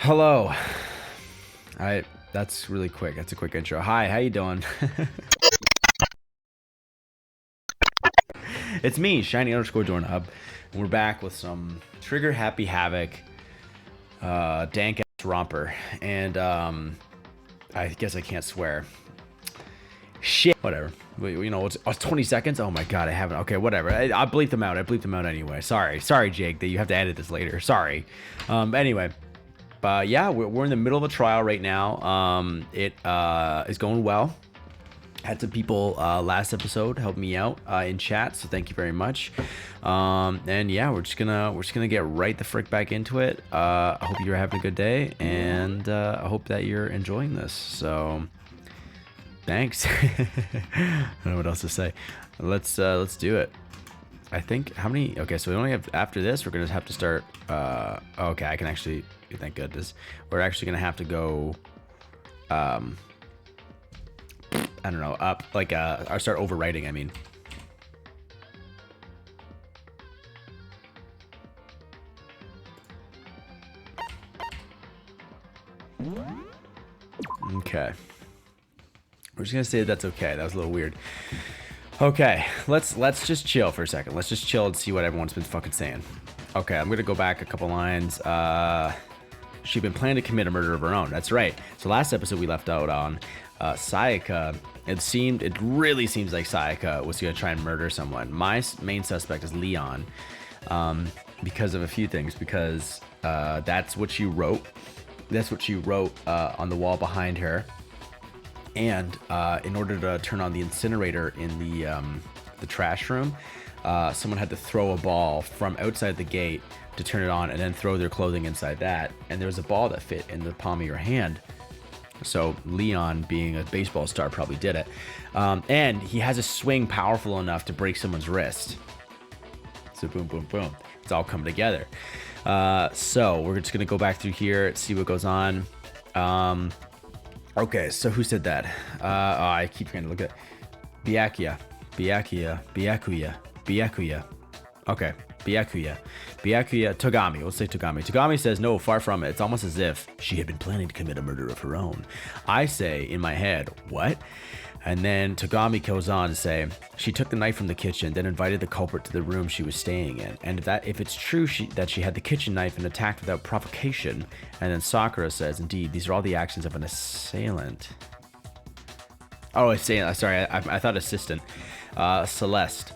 Hello. That's really quick. That's a quick intro. Hi, how you doing? It's me, Shiny_Doorknob, and we're back with some Trigger Happy Havoc, Danganronpa, and I guess I can't swear. Shit. Whatever. You know, it's 20 seconds. Oh my god, I haven't. Okay, whatever. I'll bleep them out. I bleep them out anyway. Sorry, Jake, that you have to edit this later. Sorry. Anyway. Yeah, we're in the middle of a trial right now. It is going well. Had some people last episode help me out in chat, so thank you very much. And yeah, we're just gonna get right the frick back into it. I hope you're having a good day, and I hope that you're enjoying this. So, thanks. I don't know what else to say. Let's do it. I think how many? Okay, so we only have after this. We're gonna have to start. Okay, I can actually. Thank goodness. We're actually gonna have to go. I don't know. Up like or start overwriting. I mean. Okay. We're just gonna say that's okay. That was a little weird. Okay, let's just chill for a second. Let's just chill and see what everyone's been fucking saying. Okay, I'm gonna go back a couple lines. She'd been planning to commit a murder of her own. That's right. So last episode we left out on Sayaka. It really seems like Sayaka was gonna try and murder someone. My main suspect is Leon, because of a few things. Because that's what she wrote. That's what she wrote on the wall behind her. And in order to turn on the incinerator in the trash room, someone had to throw a ball from outside the gate to turn it on, and then throw their clothing inside that. And there was a ball that fit in the palm of your hand. So Leon, being a baseball star, probably did it. And he has a swing powerful enough to break someone's wrist. So boom, boom, boom. It's all come together. So we're just gonna go back through here, see what goes on. Okay, so who said that? I keep trying to look at Byakuya. Okay, Byakuya Togami. Let's say Togami. Togami says, no, far from it. It's almost as if she had been planning to commit a murder of her own. I say in my head, what? And then Togami goes on to say, she took the knife from the kitchen, then invited the culprit to the room she was staying in. And if it's true that she had the kitchen knife and attacked without provocation. And then Sakura says, indeed, these are all the actions of an assailant. Oh, assailant. Sorry, I thought assistant. Celeste.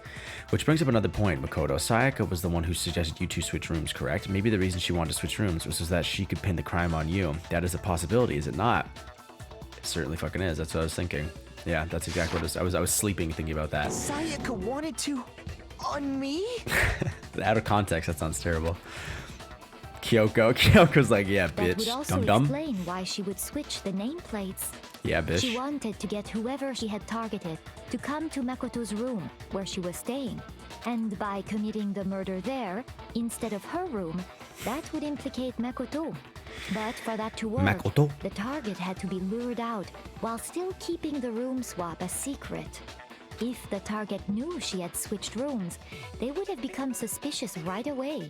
Which brings up another point, Makoto. Sayaka was the one who suggested you two switch rooms, correct? Maybe the reason she wanted to switch rooms was so that she could pin the crime on you. That is a possibility, is it not? It certainly fucking is. That's what I was thinking. Yeah, that's exactly what I was sleeping thinking about that. Sayaka wanted to on me? Out of context, that sounds terrible. Kyoko's like, yeah, bitch. That would also explain why she would switch the nameplates. Yeah, bitch. She wanted to get whoever she had targeted to come to Makoto's room, where she was staying. And by committing the murder there, instead of her room, that would implicate Makoto. But for that to work, the target had to be lured out, while still keeping the room swap a secret. If the target knew she had switched rooms, they would have become suspicious right away.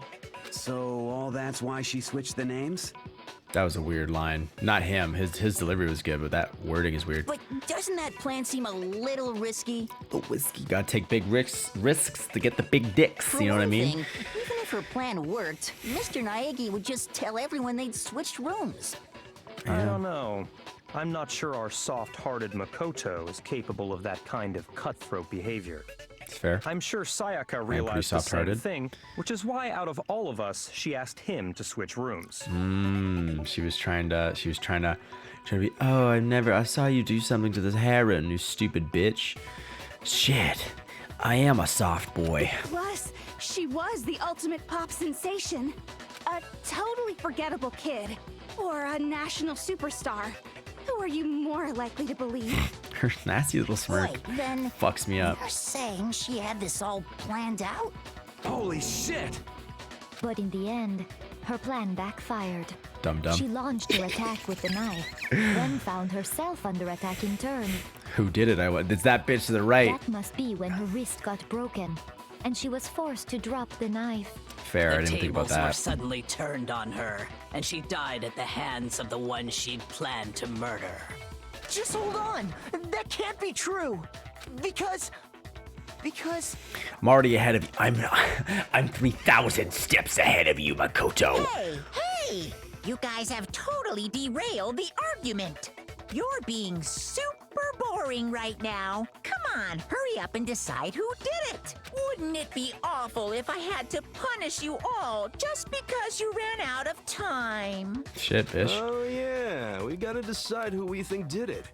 So all that's why she switched the names? That was a weird line. Not him. His delivery was good, but that wording is weird. But doesn't that plan seem a little risky? The whiskey. Gotta take big risks to get the big dicks. You know what I mean? Even if her plan worked, Mr. Naegi would just tell everyone they'd switched rooms. I don't know. I'm not sure our soft-hearted Makoto is capable of that kind of cutthroat behavior. It's fair. I'm sure Sayaka realized the same thing, which is why out of all of us, she asked him to switch rooms. She was trying to be, oh, I saw you do something to this heron, you stupid bitch. Shit, I am a soft boy. Plus, she was the ultimate pop sensation. A totally forgettable kid. Or a national superstar. Who are you more likely to believe? Her nasty little smirk then fucks me up. You're saying she had this all planned out? Holy shit! But in the end, her plan backfired. Dum-dum. She launched her attack with the knife, then found herself under attack in turn. Who did it? It's that bitch to the right. That must be when her wrist got broken. and she was forced to drop the knife. Fair, I The didn't think about tables were that. suddenly turned on her, and she died at the hands of the one she'd planned to murder. Just hold on. That can't be true. Because I'm already ahead of you. I'm 3,000 steps ahead of you, Makoto. Hey! You guys have totally derailed the argument. You're being super boring right now. Come on, hurry up and decide who did it. Wouldn't it be awful if I had to punish you all just because you ran out of time? Shit, bitch. Oh yeah, we gotta decide who we think did it.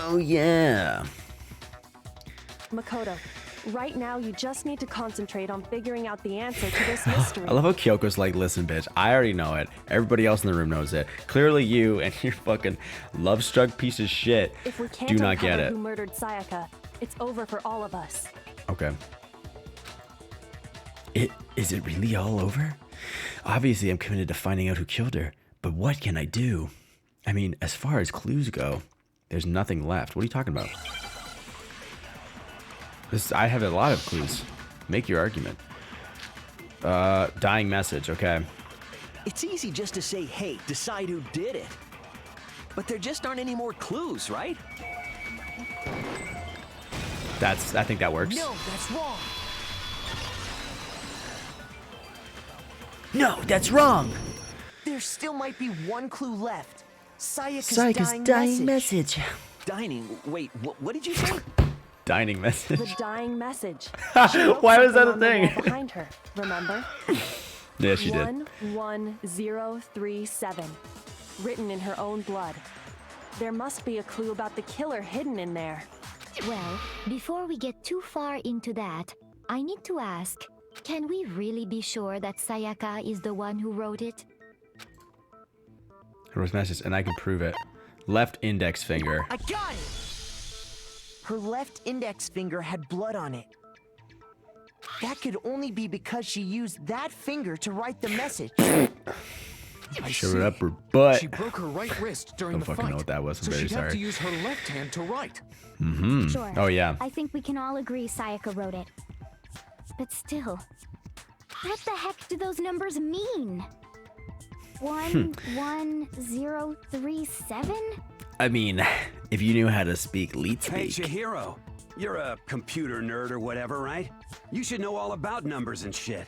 Oh, yeah. Makoto, right now you just need to concentrate on figuring out the answer to this mystery. I love how Kyoko's like, listen, bitch, I already know it. Everybody else in the room knows it. Clearly you and your fucking love-struck piece of shit If we can't do not get uncover it. who murdered Sayaka, it's over for all of us. Okay. Is it really all over? Obviously, I'm committed to finding out who killed her, but what can I do? I mean, as far as clues go, there's nothing left. What are you talking about? I have a lot of clues. Make your argument. Dying message, okay. it's easy just to say, hey, decide who did it. But there just aren't any more clues, right? I think that works. No, that's wrong. No, that's wrong. There still might be one clue left. Sayaka's dying message. Dining? Wait, what did you say? Dining message. The dying message. Why was that a On the wall thing? behind her, remember? Yeah, she did. 11037. Written in her own blood. There must be a clue about the killer hidden in there. Well, before we get too far into that, I need to ask, can we really be sure that Sayaka is the one who wrote it? Her message, and I can prove it. Left index finger. I got it! Her left index finger had blood on it. That could only be because she used that finger to write the message. Shove it up her butt. She broke her right wrist during Don't the fucking fight. know what that was. I'm so very she'd have sorry. to use her left hand to write. Sure. Oh, yeah. I think we can all agree Sayaka wrote it. But still, what the heck do those numbers mean? 11037? I mean, if you knew how to speak leet Hey, speak. Chihiro. You're a computer nerd or whatever, right? You should know all about numbers and shit.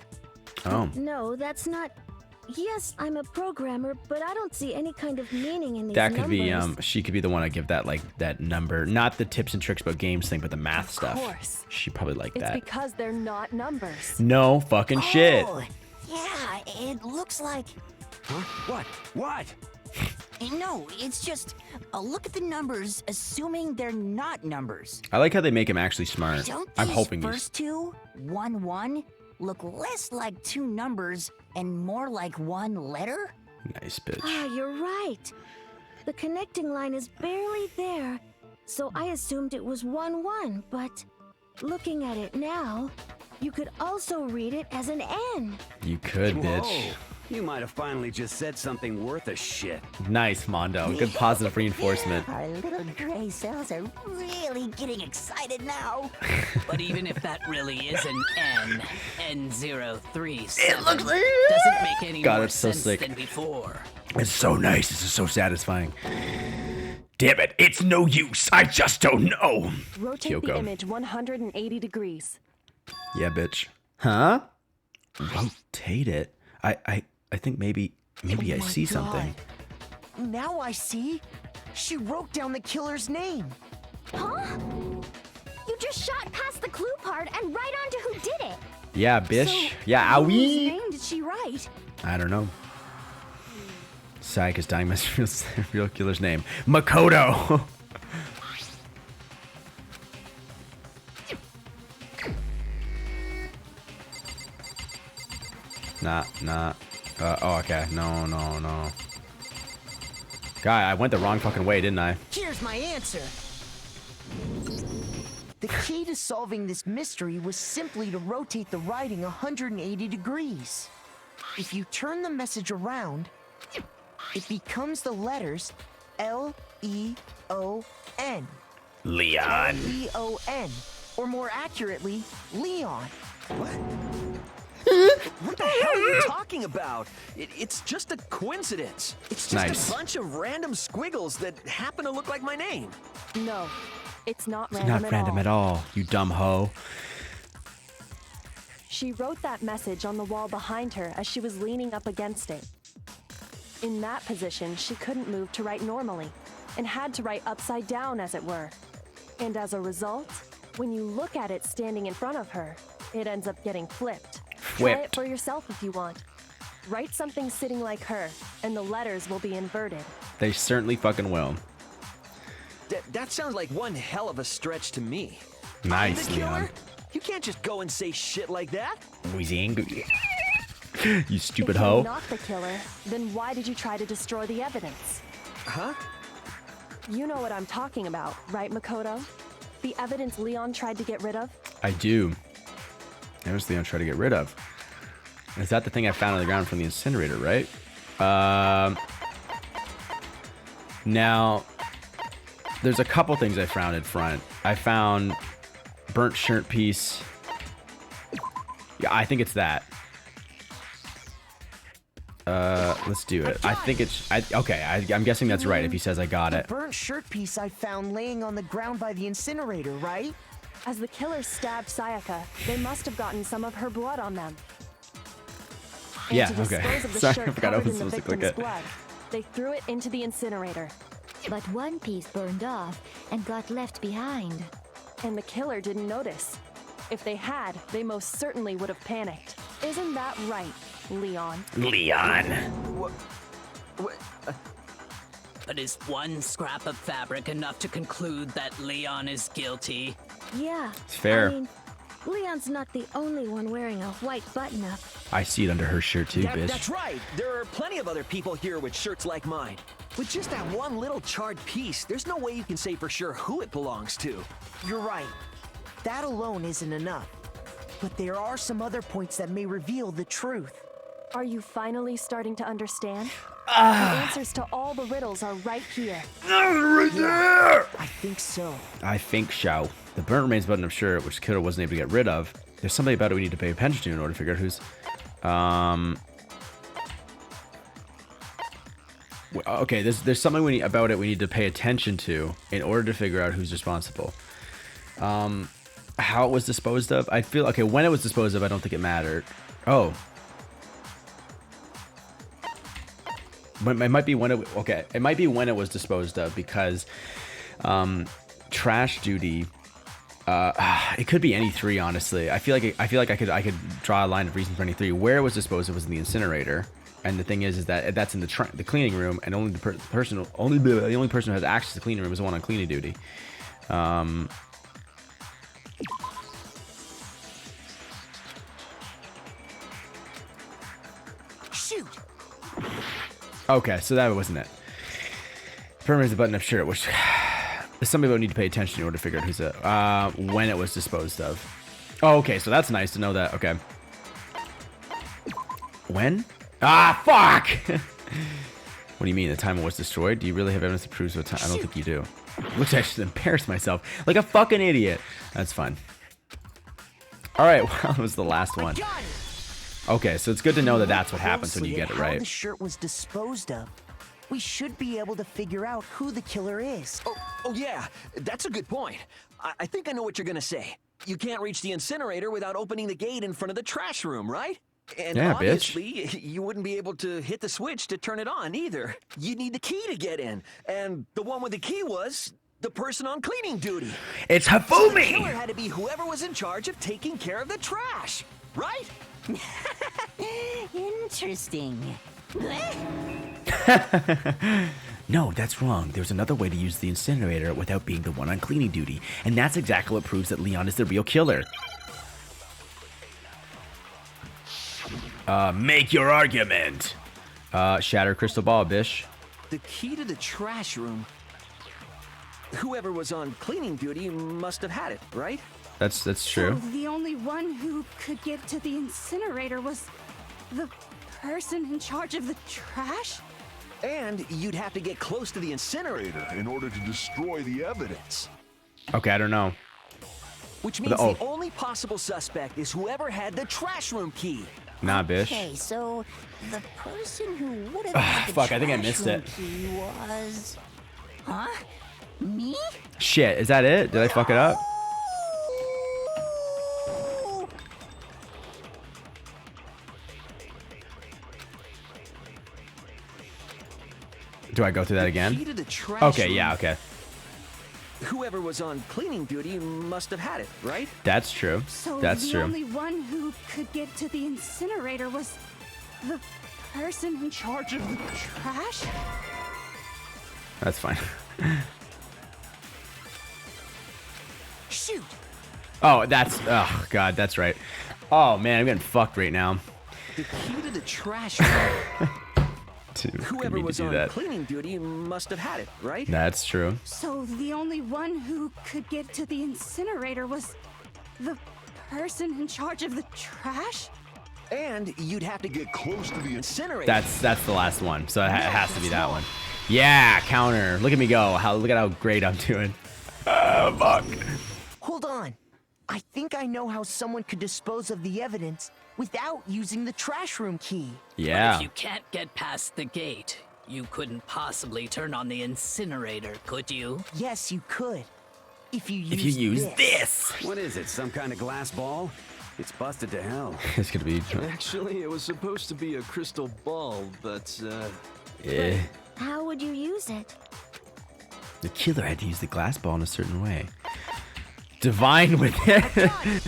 Oh. No, that's not. Yes, I'm a programmer, but I don't see any kind of meaning in these That could numbers. be, she could be the one to give that, like, that number. Not the tips and tricks about games thing, but the math stuff. course. She probably like It's that. because they're not numbers. No fucking shit. Oh, yeah, it looks like... Huh? What? What? No, it's just a look at the numbers, assuming they're not numbers. I like how they make him actually smart. Don't I'm these hoping first two, 1 1, look less like two numbers and more like one letter? Nice bitch. Ah, you're right. The connecting line is barely there, so I assumed it was 1 1, but looking at it now, you could also read it as an N. You could, bitch. Whoa. You might have finally just said something worth a shit. Nice, Mondo. Good positive reinforcement. Our little gray cells are really getting excited now. But even if that really is an N037, It looks like doesn't make any God, more it's so sense sick. than before. It's so nice. This is so satisfying. Damn it. It's no use. I just don't know. Rotate Kyoko. the image 180 degrees. Yeah, bitch. Huh? Rotate it. I think maybe I see something. Now I see. She wrote down the killer's name. Huh? You just shot past the clue part and right on to who did it. Yeah, bitch. So, Yeah, whose owie. name did she write? I don't know. Sayaka's dying message, real killer's name. Makoto. Nah. Oh, okay. No. Guy, I went the wrong fucking way, didn't I? Here's my answer. The key to solving this mystery was simply to rotate the writing 180 degrees. If you turn the message around, it becomes the letters L-E-O-N. Leon. L-E-O-N. Or more accurately, Leon. What the hell are you talking about? It's just a coincidence. It's just Nice. a bunch of random squiggles that happen to look like my name. No, it's not It's random, not random at all, you dumb hoe. She wrote that message on the wall behind her as she was leaning up against it. In that position, she couldn't move to write normally, and had to write upside down, as it were. And as a result, when you look at it standing in front of her, it ends up getting flipped. Try it Flipped. for yourself if you want. Write something sitting like her, and the letters will be inverted. They certainly fucking will. That sounds like one hell of a stretch to me. Nice, I'm the killer? Leon. You can't just go and say shit like that. He's angry. You stupid If hoe. you're not the killer, then why did you try to destroy the evidence? Huh? You know what I'm talking about, right, Makoto? The evidence Leon tried to get rid of? I do. That was the thing I'm trying to get rid of. Is that the thing I found on the ground from the incinerator, right? Now, there's a couple things I found in front. I found burnt shirt piece. Yeah, I think it's that. Let's do it. I think it's... I'm guessing that's right if he says I got it. The burnt shirt piece I found laying on the ground by the incinerator, right? As the killer stabbed Sayaka, they must have gotten some of her blood on them. And Yeah, to dispose okay. of the Sorry, I shirt forgot I covered was in the supposed to click victim's it. blood, they threw it into the incinerator. But one piece burned off and got left behind. And the killer didn't notice. If they had, they most certainly would have panicked. Isn't that right, Leon? Leon. But is one scrap of fabric enough to conclude that Leon is guilty? Yeah. It's fair. I mean, Leon's not the only one wearing a white button-up. I see it under her shirt too, bitch. That's right. There are plenty of other people here with shirts like mine. With just that one little charred piece, there's no way you can say for sure who it belongs to. You're right. That alone isn't enough. But there are some other points that may reveal the truth. Are you finally starting to understand? The answers to all the riddles are right here. I think so. I think so. The burnt remains button of shirt, which Kiddo wasn't able to get rid of. There's something about it we need to pay attention to in order to figure out who's... Okay, there's something about it we need to pay attention to in order to figure out who's responsible. How it was disposed of? I feel... Okay, when it was disposed of, I don't think it mattered. Oh. But it might be when it... Okay, it might be when it was disposed of because... trash duty... it could be any three, honestly. I feel like I could draw a line of reason for any three. Where it was disposed of was in the incinerator, and the thing is that that's in the cleaning room, and only the only person who has access to the cleaning room is the one on cleaning duty. Shoot! Okay, so that wasn't it. Permanent is the button up shirt, which is something we'll need to pay attention in order to figure out who's it. When it was disposed of. Oh, okay, so that's nice to know that. Okay. When? Ah, fuck! What do you mean? The time it was destroyed? Do you really have evidence that proves what time? I don't think you do. Looks like I should embarrass myself like a fucking idiot. That's fine. All right, well, that was the last one. Okay, so it's good to know that that's what happens when you get it How right. the shirt was disposed of. We should be able to figure out who the killer is. Oh yeah, that's a good point. I think I know what you're gonna say. You can't reach the incinerator without opening the gate in front of the trash room, right? And Yeah, obviously, you wouldn't be able to hit the switch to turn it on either. You'd need the key to get in. And the one with the key was the person on cleaning duty. It's So the Hafumi! killer had to be whoever was in charge of taking care of the trash, right? Interesting. No, that's wrong. There's another way to use the incinerator without being the one on cleaning duty. And that's exactly what proves that Leon is the real killer. Make your argument. Shatter crystal ball, bish. The key to the trash room. Whoever was on cleaning duty must have had it, right? That's true. So the only one who could get to the incinerator was the person in charge of the trash? And you'd have to get close to the incinerator In order to destroy the evidence. Okay, I don't know. which means Oh. the only possible suspect is whoever had the trash room key. Nah, bitch. Okay, so the person who would have had the Fuck, I think I trash missed room it. key was... Huh? Me? Shit, is that it? Did I fuck it up? Do I go through that Key again? to the trash Okay, room. yeah, okay. Whoever was on cleaning duty must have had it, right? That's true. So That's the true. only one who could get to the incinerator was the person in charge of the trash? That's fine. Shoot! Oh, oh god, that's right. Oh man, I'm getting fucked right now. The key to the trash room. Dude, didn't Whoever mean to was do on that. cleaning duty must have had it, right? That's true. So the only one who could get to the incinerator was the person in charge of the trash? And you'd have to get close to the incinerator. That's the last one, so it has to be that one. Yeah, counter. Look at me go. Look at how great I'm doing. Fuck. Hold on. I think I know how someone could dispose of the evidence without using the trash room key. Yeah. But if you can't get past the gate, you couldn't possibly turn on the incinerator, could you? Yes, you could. If you use this. What is it, some kind of glass ball? It's busted to hell. It's gonna be. Actually, it was supposed to be a crystal ball, but, Yeah. How would you use it? The killer had to use the glass ball in a certain way. Divine with it.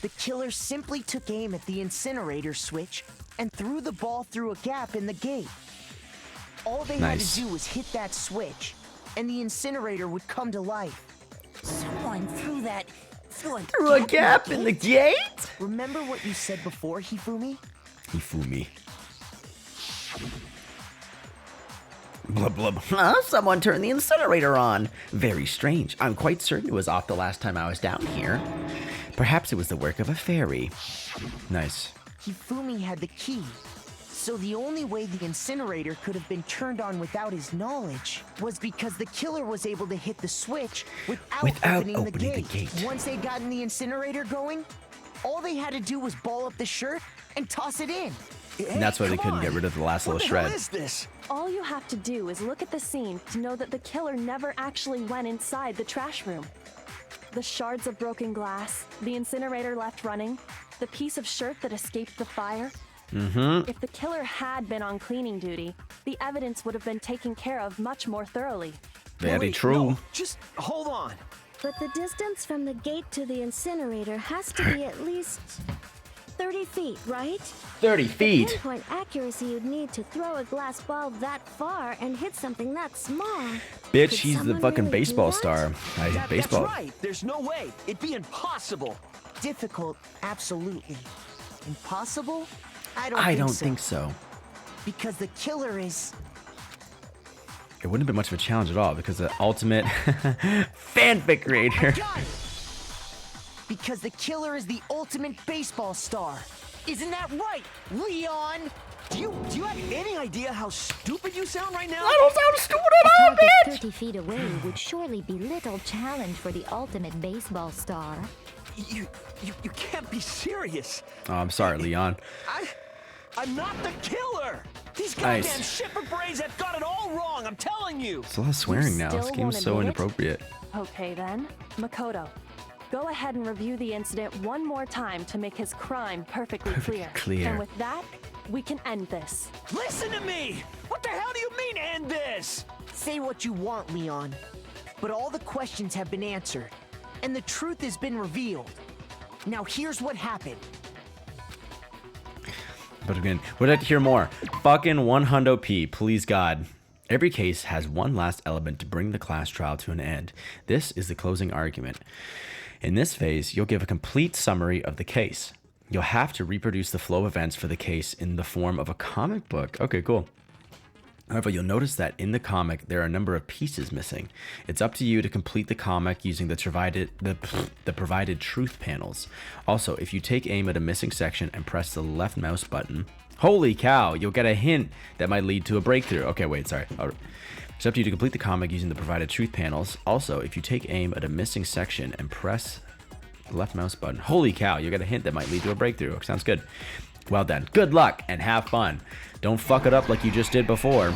The killer simply took aim at the incinerator switch and threw the ball through a gap in the gate. All they had Nice. to do was hit that switch, and the incinerator would come to life. Someone threw that... Through a gap in the gate? Remember what you said before, Hifumi? Hifumi. Blub blub. Huh? Someone turned the incinerator on. Very strange. I'm quite certain it was off the last time I was down here. Perhaps it was the work of a fairy. Nice. Hifumi had the key, so the only way the incinerator could have been turned on without his knowledge was because the killer was able to hit the switch without opening the gate. Once they'd gotten the incinerator going, all they had to do was ball up the shirt and toss it in. And that's why they couldn't get rid of the last little shred. What is this? All you have to do is look at the scene to know that the killer never actually went inside the trash room. The shards of broken glass, the incinerator left running, the piece of shirt that escaped the fire. If the killer had been on cleaning duty, the evidence would have been taken care of much more thoroughly. Very Wait, true. no, just hold on. But the distance from the gate to the incinerator has to be at least 30 feet, right? 30 The feet. pinpoint accuracy you'd need to throw a glass ball that far and hit something that small. Bitch, Could he's the someone fucking really do baseball that? star. Baseball. That's right. There's no way. It'd be impossible. Difficult, absolutely. Impossible? I I don't don't think so. Because the killer is... It wouldn't have been much of a challenge at all because the ultimate fanfic creator. Got it! Because the killer is the ultimate baseball star. Isn't that right, Leon? Do you have any idea how stupid you sound right now? I don't sound stupid A at all, target bitch! 30 feet away would surely be little challenge for the ultimate baseball star. You can't be serious. Oh, I'm sorry, Leon. I'm not the killer. These goddamn Nice. shipper brains have got it all wrong. I'm telling you. It's a lot of swearing now. This still game's won't so admit it? inappropriate. Okay then, Makoto. Go ahead and review the incident one more time to make his crime perfectly clear. And with that, we can end this. Listen to me. What the hell do you mean end this? Say what you want, Leon. But all the questions have been answered, and the truth has been revealed. Now here's what happened. But again, would like to hear more? Fucking 100p, please God. Every case has one last element to bring the class trial to an end. This is the closing argument. In this phase, you'll give a complete summary of the case. You'll have to reproduce the flow of events for the case in the form of a comic book. Okay, cool. However, you'll notice that in the comic, there are a number of pieces missing. It's up to you to complete the comic using the provided truth panels. Also, if you take aim at a missing section and press the left mouse button, holy cow, you'll get a hint that might lead to a breakthrough. Okay, wait, sorry. It's up to you to complete the comic using the provided truth panels. Also, if you take aim at a missing section and press the left mouse button. Holy cow, you got a hint that might lead to a breakthrough. Sounds good. Well done. Good luck and have fun. Don't fuck it up like you just did before.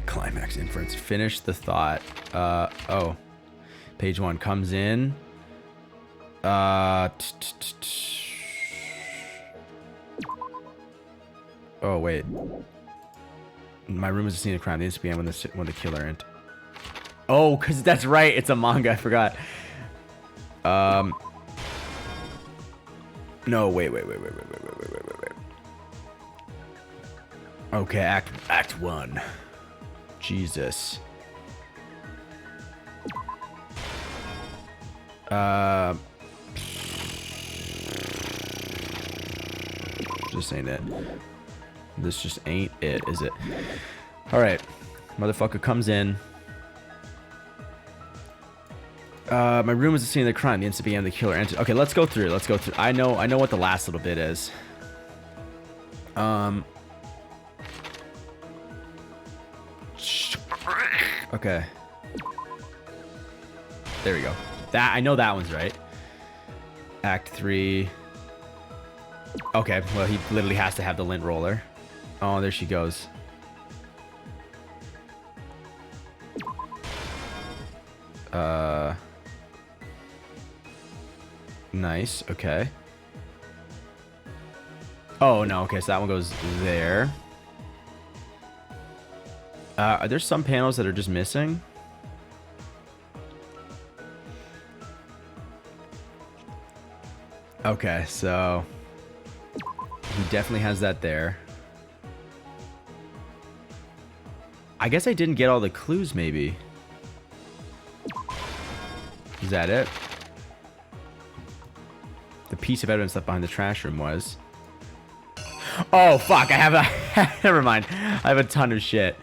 Climax inference. Finish the thought. Oh. Page 1 comes in. Oh, wait. My room is a scene of crime. The instant began when the killer entered. Oh, because that's right. It's a manga. I forgot. No, wait. Okay, Act 1. Jesus. Just ain't it. This just ain't it, is it? Alright. Motherfucker comes in. My room is the scene of the crime. The instant began the killer entered. Okay, let's go through. I know what the last little bit is. Okay. There we go. I know that one's right. Act 3. Okay, well, he literally has to have the lint roller. Oh, there she goes. Nice, okay. Oh, no, okay, so that one goes there. Are there some panels that are just missing? Okay, so he definitely has that there. I guess I didn't get all the clues, maybe. Is that it? The piece of evidence left behind the trash room was... Oh, fuck, I have a... Never mind. I have a ton of shit.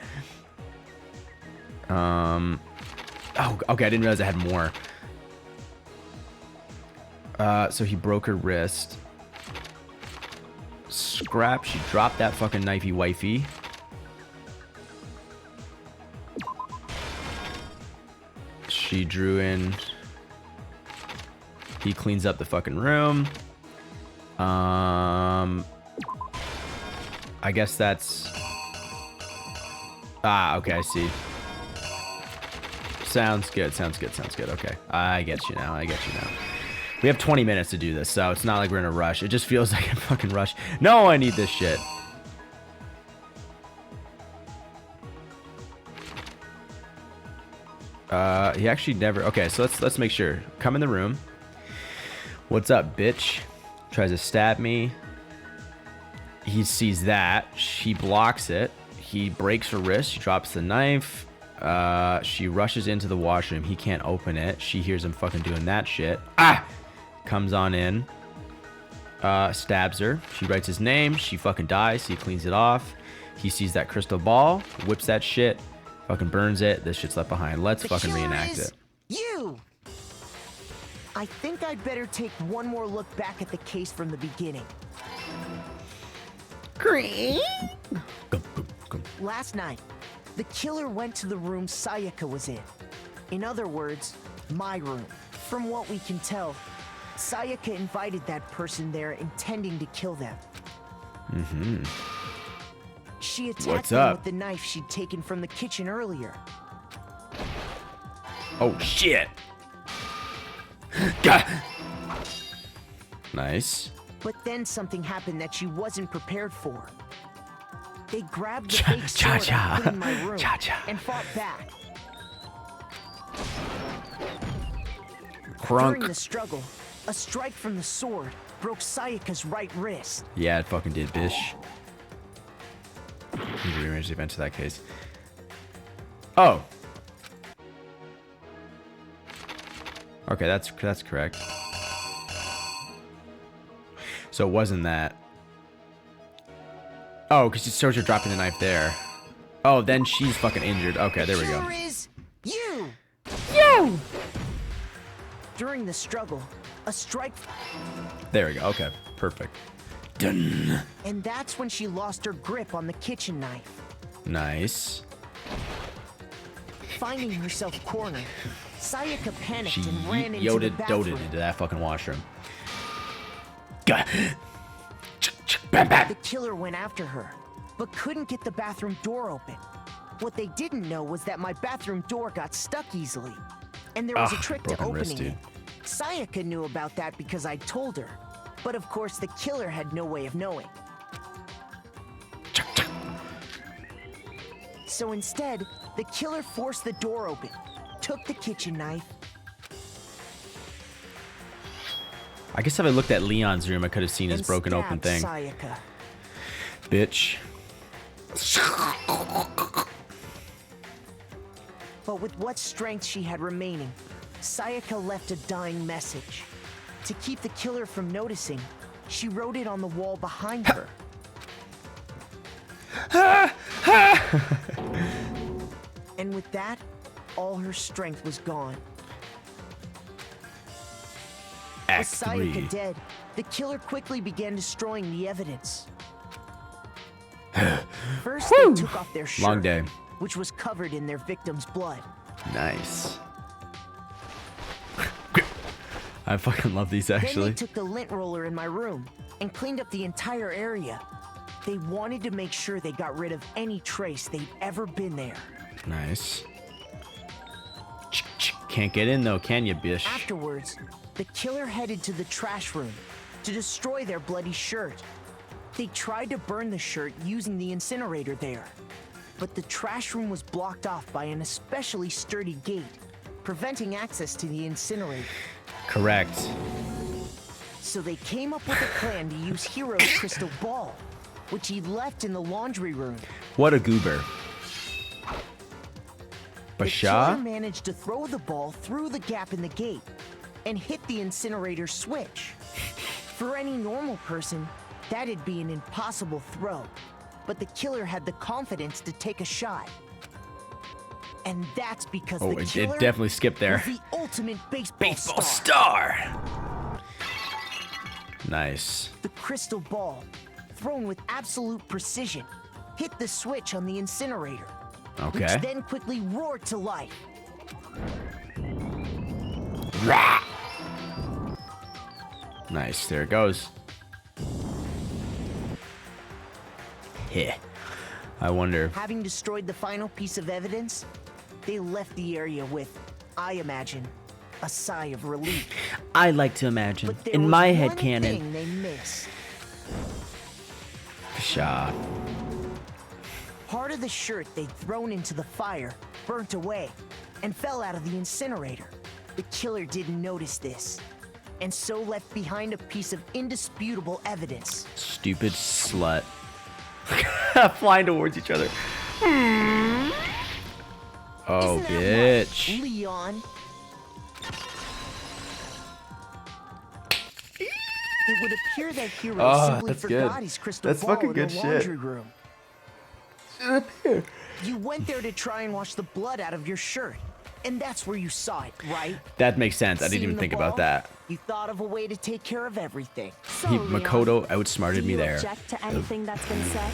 Oh, okay, I didn't realize I had more. So he broke her wrist. Scrap, she dropped that fucking knifey wifey. She drew in. He cleans up the fucking room. I guess that's... Ah, okay, I see. Sounds good, okay. I get you now, We have 20 minutes to do this, so it's not like we're in a rush. It just feels like a fucking rush. No, I need this shit. He actually never... Okay, so let's make sure. Come in the room. What's up, bitch? Tries to stab me. He sees that. She blocks it. He breaks her wrist. She drops the knife. She rushes into the washroom. He can't open it. She hears him fucking doing that shit. Ah! Comes on in. Stabs her. She writes his name. She fucking dies. He cleans it off. He sees that crystal ball. Whips that shit. Fucking burns it. This shit's left behind. Let's fucking reenact it. You! I think I'd better take one more look back at the case from the beginning. Green? Last night, the killer went to the room Sayaka was in. In other words, my room. From what we can tell, Sayaka invited that person there intending to kill them. Mm-hmm. She attacked them with the knife she'd taken from the kitchen earlier. Oh, shit. Gah! Nice. But then something happened that she wasn't prepared for. They grabbed the fake sword and cleaned my room and fought back. Crunk. During the struggle, a strike from the sword broke Sayaka's right wrist. Yeah, it fucking did, bish. Need to rearrange the events of that case. Oh. Okay, that's correct. So it wasn't that. Oh, because she shows her dropping the knife there. Oh, then she's fucking injured. Okay, there we go. Is you. During the struggle, a strike. There we go. Okay, perfect. Done. And that's when she lost her grip on the kitchen knife. Nice. Finding herself cornered, Sayaka panicked She and ran into the doted bathroom. into that fucking washroom. Bam, bam. The killer went after her, but couldn't get the bathroom door open. What they didn't know was that my bathroom door got stuck easily, and there was a trick to broken opening wrist, dude. it. Sayaka knew about that because I told her, but of course the killer had no way of knowing. So instead, the killer forced the door open, took the kitchen knife. I guess if I looked at Leon's room, I could have seen his and broken open stabbed thing. Sayaka. Bitch. But with what strength she had remaining, Sayaka left a dying message. To keep the killer from noticing, she wrote it on the wall behind her. And with that, all her strength was gone. Act With Sayaka 3. dead, the killer quickly began destroying the evidence. First, they took off their shirt, Long day. which was covered in their victim's blood. Nice. I fucking love these Then actually. they took the lint roller in my room and cleaned up the entire area. They wanted to make sure they got rid of any trace they'd ever been there. Nice. Can't get in though, can you, bish? Afterwards, the killer headed to the trash room to destroy their bloody shirt. They tried to burn the shirt using the incinerator there, but the trash room was blocked off by an especially sturdy gate, preventing access to the incinerator. Correct. So they came up with a plan to use Hero's crystal ball, which he left in the laundry room. What a goober. The killer Basha? managed to throw the ball through the gap in the gate and hit the incinerator switch. For any normal person, that'd be an impossible throw, but the killer had the confidence to take a shot. And that's because Oh, the it killer definitely skipped there. was the ultimate baseball star. star. Nice. The crystal ball, thrown with absolute precision, hit the switch on the incinerator, Okay. which then quickly roared to life. Rah! Nice, there it goes. Yeah. I wonder. Having destroyed the final piece of evidence, they left the area with, I imagine, a sigh of relief. I like to imagine. But there In was my one head canon. thing they missed. Basha. Part of the shirt they'd thrown into the fire burnt away and fell out of the incinerator. The killer didn't notice this, and so left behind a piece of indisputable evidence. Stupid slut. Flying towards each other. Oh, Isn't that bitch. right, Leon? It would appear that Hero Oh, simply that's forgot good. his crystal That's ball fucking in good the shit. laundry room. You went there to try and wash the blood out of your shirt, and that's where you saw it, right? That makes sense. I didn't Seeing even the think about ball, that. You thought of a way to take care of everything. So, He, Leon, Makoto outsmarted do me you there. object to anything that's been said?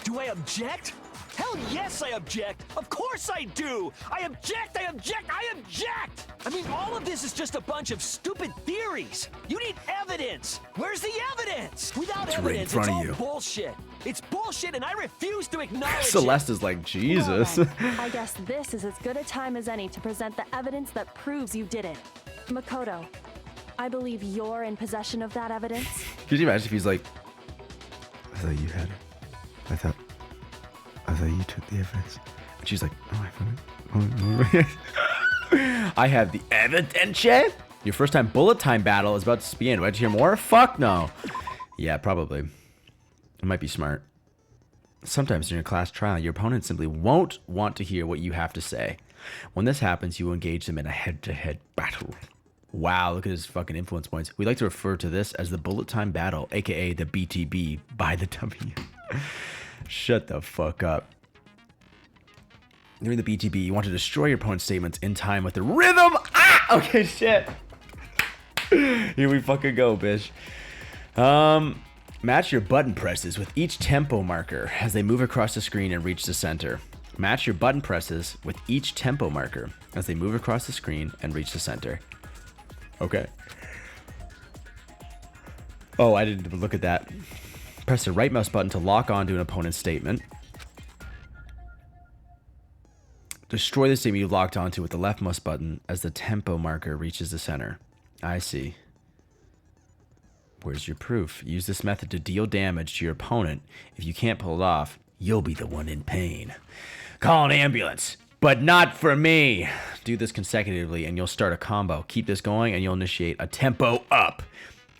Do I object? Hell yes, I object. Of course I do. I object, I object, I object. I mean, all of this is just a bunch of stupid theories. You need evidence. Where's the evidence? Without It's right in evidence, front it's of all you. bullshit. It's bullshit, and I refuse to acknowledge it. Celeste is like, Jesus. Well, then, I guess this is as good a time as any to present the evidence that proves you did it. Makoto, I believe you're in possession of that evidence. Could you imagine if he's like, I thought you had it. I thought you took the evidence. And she's like, oh, I have the evidence. Your first time bullet time battle is about to begin. Would you hear more? Fuck no. Yeah, probably. It might be smart. Sometimes during a class trial, your opponent simply won't want to hear what you have to say. When this happens, you will engage them in a head-to-head battle. Wow, look at his fucking influence points. We like to refer to this as the bullet time battle, aka the BTB by the W. Shut the fuck up. During the BTB, you want to destroy your opponent's statements in time with the rhythm. Ah! Okay, shit. Here we fucking go, bitch. Match your button presses with each tempo marker as they move across the screen and reach the center. Match your button presses with each tempo marker as they move across the screen and reach the center. Okay. Oh, I didn't even look at that. Press the right mouse button to lock onto an opponent's statement. Destroy the statement you locked onto with the left mouse button as the tempo marker reaches the center. I see. Where's your proof? Use this method to deal damage to your opponent. If you can't pull it off, you'll be the one in pain. Call an ambulance, but not for me. Do this consecutively and you'll start a combo. Keep this going and you'll initiate a tempo up.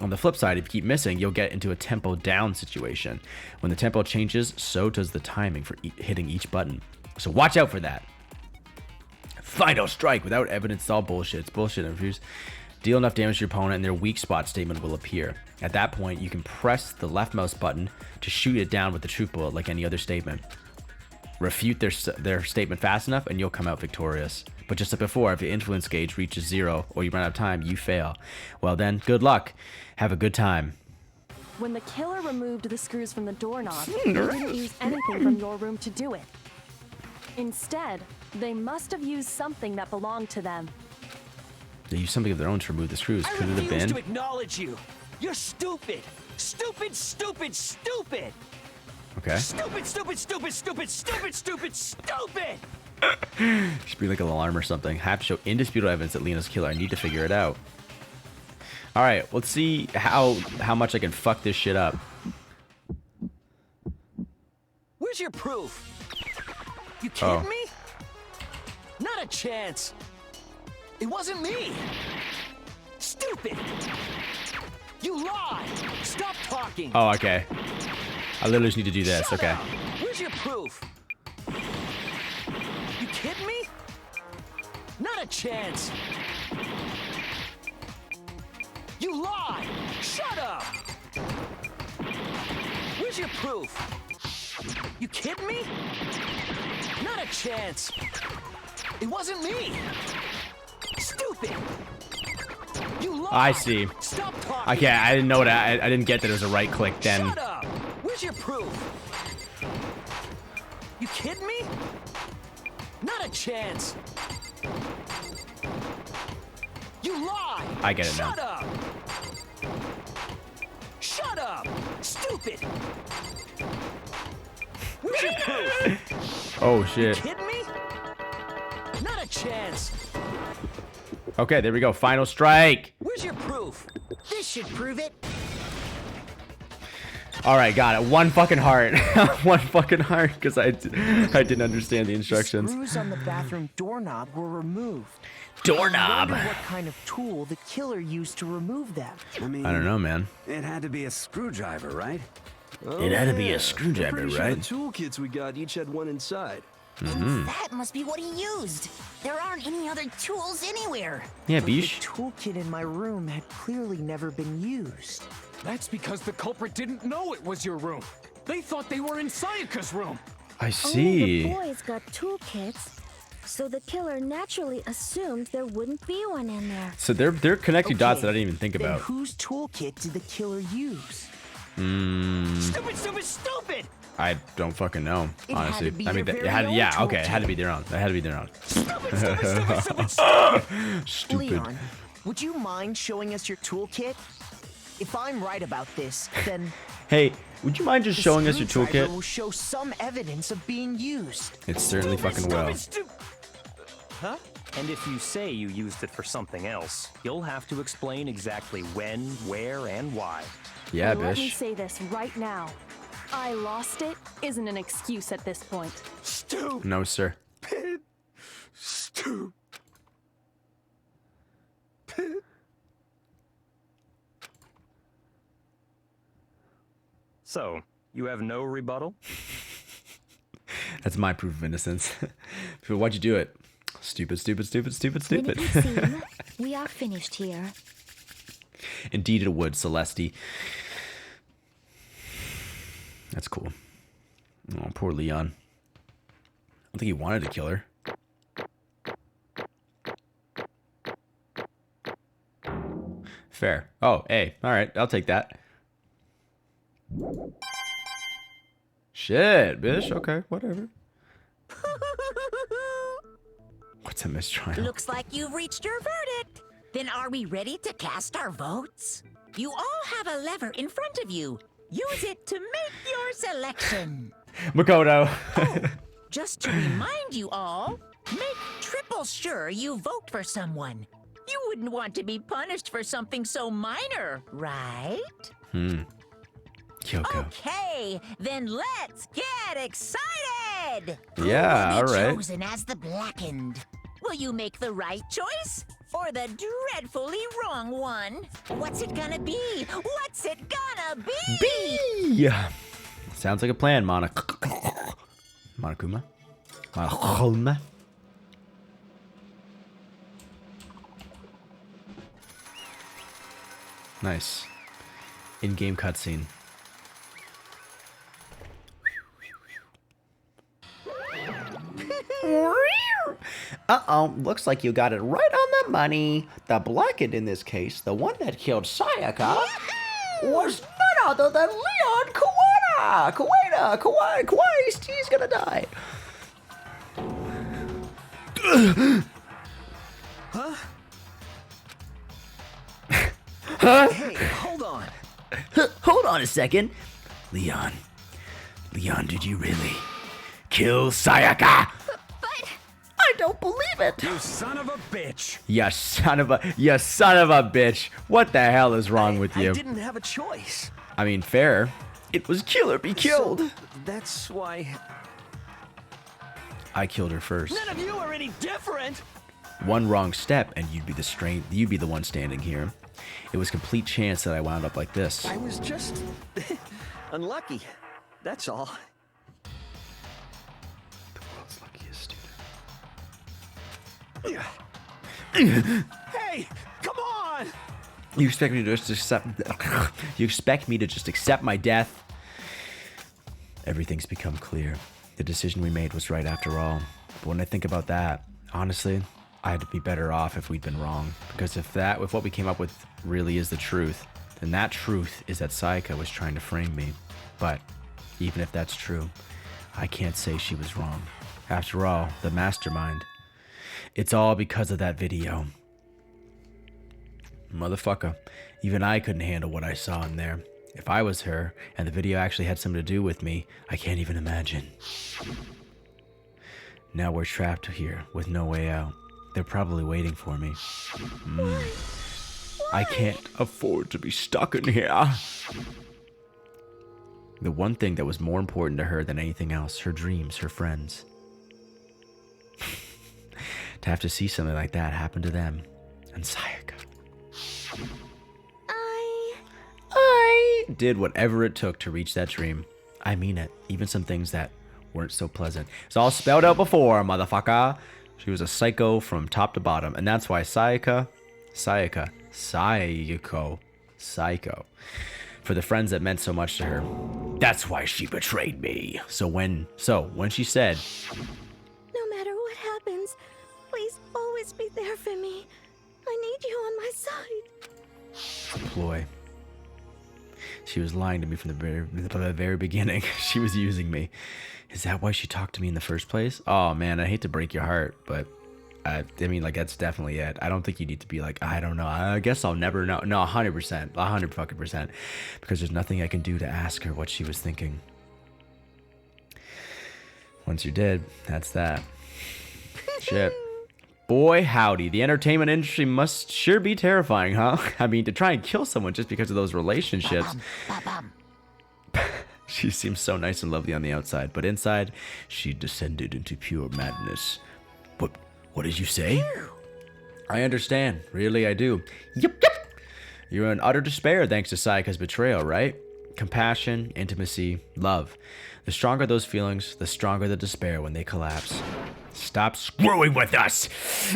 On the flip side, if you keep missing, you'll get into a tempo down situation. When the tempo changes, so does the timing for hitting each button. So watch out for that. Final strike. Without evidence, it's all bullshit. It's bullshit. If you deal enough damage to your opponent and their weak spot statement will appear. At that point, you can press the left mouse button to shoot it down with the truth bullet like any other statement. Refute their statement fast enough and you'll come out victorious. But just like before, if your influence gauge reaches 0 or you run out of time, you fail. Well then, good luck. Have a good time. When the killer removed the screws from the doorknob, they didn't use anything from your room to do it. Instead, they must have used something that belonged to them. They used something of their own to remove the screws. Could it have been? I refuse to acknowledge you. You're stupid. Stupid, stupid, stupid. Okay. Stupid, stupid, stupid, stupid, stupid, stupid, stupid. Should be like an alarm or something. Have to show indisputable evidence that Lena's killer. I need to figure it out. All right, let's see how much I can fuck this shit up. Where's your proof? You kidding me? Not a chance. It wasn't me. Stupid. You lied. Stop talking. Oh, okay. I literally just need to do this. Shut Okay. up. Where's your proof? You kidding me? Not a chance. You lied. Shut up. Where's your proof? You kidding me? Not a chance. It wasn't me. Stupid. You lied. I see. Stop talking. Okay, I didn't know that. I didn't get that it was a right click then. Shut up. Where's your proof? You kidding me? Not a chance. You lie. I get it now. Shut up. Shut up. Stupid. Where's your proof? Oh shit. You kidding me? Not a chance. Okay, there we go. Final strike. Where's your proof? This should prove it. All right, got it. One fucking heart. One fucking heart because I didn't understand the instructions. The screws on the bathroom doorknob were removed. Doorknob. I wonder what kind of tool the killer used to remove them. I mean, I don't know, man. It had to be a screwdriver, right? Oh, It had to be yeah. a screwdriver, I'm pretty right? Sure the toolkits we got each had one inside. And that must be what he used. There aren't any other tools anywhere. Yeah, But the Bish. toolkit in my room had clearly never been used. That's because the culprit didn't know it was your room. They thought they were in Sayaka's room. I Only see. the boys got toolkits, so the killer naturally assumed there wouldn't be one in there. So they're connecting dots that I Okay, didn't even think then about. whose toolkit did the killer use? Stupid, stupid, stupid. I don't fucking know, It had honestly. to be I mean, your it very had, own yeah, okay, it toolkit. had to be their own. It had to be their own. Stupid, stupid, stupid, stupid, stupid. Stupid. Leon, would you mind showing us your toolkit? If I'm right about this, then Hey, would you mind just the showing us your screwdriver toolkit? will show some evidence of being used. It certainly fucking will. Huh? And if you say you used it for something else, you'll have to explain exactly when, where, and why. Yeah, And let me Bish. say this right now. I lost it isn't an excuse at this point. Stupid. No, sir. Stupid. So, you have no rebuttal? That's my proof of innocence. But why'd you do it? Stupid, stupid, stupid, stupid, When it stupid. would seem we are finished here. Indeed it would, Celeste. That's cool. Oh, poor Leon. I don't think he wanted to kill her. Fair. Oh, hey. All right. I'll take that. Shit, bitch. Okay, whatever. What's a mistrial? Looks like you've reached your verdict. Then are we ready to cast our votes? You all have a lever in front of you. Use it to make your selection. Makoto. Just to remind you all, make triple sure you vote for someone. You wouldn't want to be punished for something so minor, right? Kyoko. Okay, then let's get excited! Yeah, Who will be alright. chosen as the Blackened? Will you make the right choice? Or the dreadfully wrong one? What's it gonna be? What's it gonna be? Yeah. Sounds like a plan, Monokuma. Monokuma. Nice. In-game cutscene. Uh-oh, looks like you got it right on the money. The Blackened in this case, the one that killed Sayaka, was none other than Leon Kawada. Kawada, he's gonna die. Huh? Huh? Hey, hold on. Hold on a second. Leon, did you really kill Sayaka? I don't believe it. You son of a bitch. You son of a bitch. What the hell is wrong with you? I didn't have a choice. I mean, fair. It was kill or be killed. So, that's why... I killed her first. None of you are any different. One wrong step and you'd be the one standing here. It was complete chance that I wound up like this. I was just... unlucky. That's all. The world's luckiest student. Hey, come on! You expect me to just accept... You expect me to just accept my death? Everything's become clear. The decision we made was right after all. But when I think about that, honestly, I'd be better off if we'd been wrong. Because if what we came up with really is the truth, then that truth is that Sayaka was trying to frame me. But even if that's true, I can't say she was wrong. After all, the mastermind. It's all because of that video. Motherfucker, even I couldn't handle what I saw in there. If I was her, and the video actually had something to do with me, I can't even imagine. Now we're trapped here, with no way out. They're probably waiting for me. I can't afford to be stuck in here. The one thing that was more important to her than anything else, her dreams, her friends. To have to see something like that happen to them. And Sayaka. I did whatever it took to reach that dream. I mean it. Even some things that weren't so pleasant. It's all spelled out before, motherfucker. She was a psycho from top to bottom. And that's why Sayako. For the friends that meant so much to her. That's why she betrayed me. So when she said, No matter what happens, please always be there for me. I need you on my side. ploy. She was lying to me from the very beginning. She was using me. Is that why she talked to me in the first place? Oh man, I hate to break your heart, but I mean, like, that's definitely it. I don't think you need to be like, I don't know. I guess I'll never know. No, 100%, 100%, because there's nothing I can do to ask her what she was thinking. Once you're dead, that's that. Shit. Boy, howdy. The entertainment industry must sure be terrifying, huh? I mean, to try and kill someone just because of those relationships. She seems so nice and lovely on the outside, but inside, she descended into pure madness. What did you say? I understand. Really, I do. Yep. You're in utter despair thanks to Sayaka's betrayal, right? Compassion, intimacy, love. The stronger those feelings, the stronger the despair when they collapse. Stop screwing with us!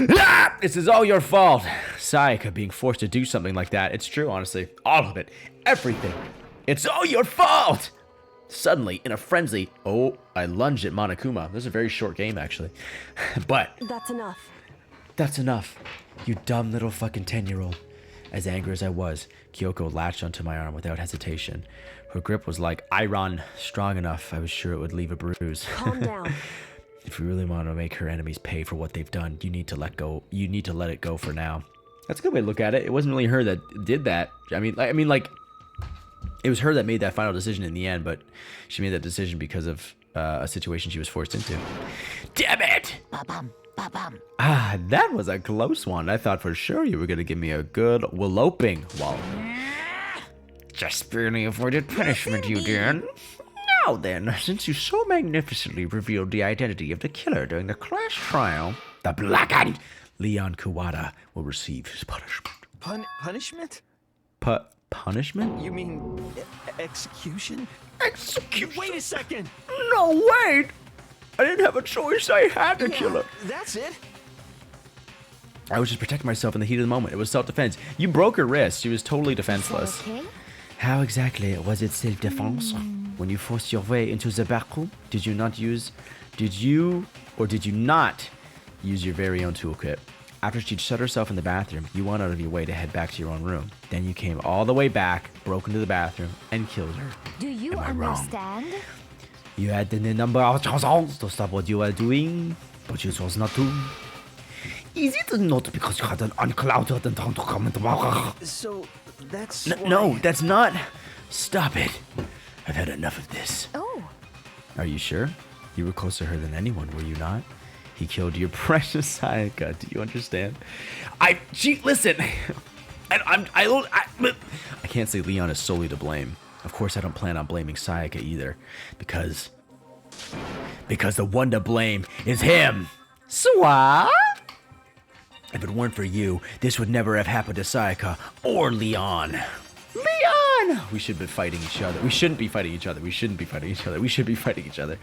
Ah! This is all your fault! Sayaka being forced to do something like that. It's true, honestly. All of it. Everything. It's all your fault! Suddenly, in a frenzy, I lunged at Monokuma. This is a very short game, actually. But... That's enough. That's enough. You dumb little fucking 10-year-old. As angry as I was, Kyoko latched onto my arm without hesitation. Her grip was like iron, strong enough I was sure it would leave a bruise. Calm down. If you really want to make her enemies pay for what they've done, you need to let go. You need to let it go for now. That's a good way to look at it. It wasn't really her that did that. I mean, like, it was her that made that final decision in the end, but she made that decision because of a situation she was forced into. Damn it! Ba-bum, ba-bum. Ah, that was a close one. I thought for sure you were going to give me a good walloping. Well, just barely avoided punishment, you did. Now then, since you so magnificently revealed the identity of the killer during the class trial, the blackened Leon Kuwata will receive his punishment. Punishment? Punishment? You mean execution? Execution? Wait a second! No, wait! I didn't have a choice. I had to kill her. That's it. I was just protecting myself in the heat of the moment. It was self-defense. You broke her wrist. She was totally defenseless. Okay. How exactly was it self-defense? When you forced your way into the back room, did you not use your very own toolkit? After she'd shut herself in the bathroom, you went out of your way to head back to your own room. Then you came all the way back, broke into the bathroom, and killed her. Do you Am I wrong? understand? You had the number of chances to stop what you were doing, but you chose not to. Is it not because you had an unclouded and time to come into my... So, that's No, that's not... Stop it. I've had enough of this. Oh. Are you sure? You were closer to her than anyone, were you not? He killed your precious Sayaka. Do you understand? Listen. I can't say Leon is solely to blame. Of course, I don't plan on blaming Sayaka either, because the one to blame is him. Swa? If it weren't for you, this would never have happened to Sayaka or Leon. Leon! We should be fighting each other. We shouldn't be fighting each other. We shouldn't be fighting each other. We should be fighting each other.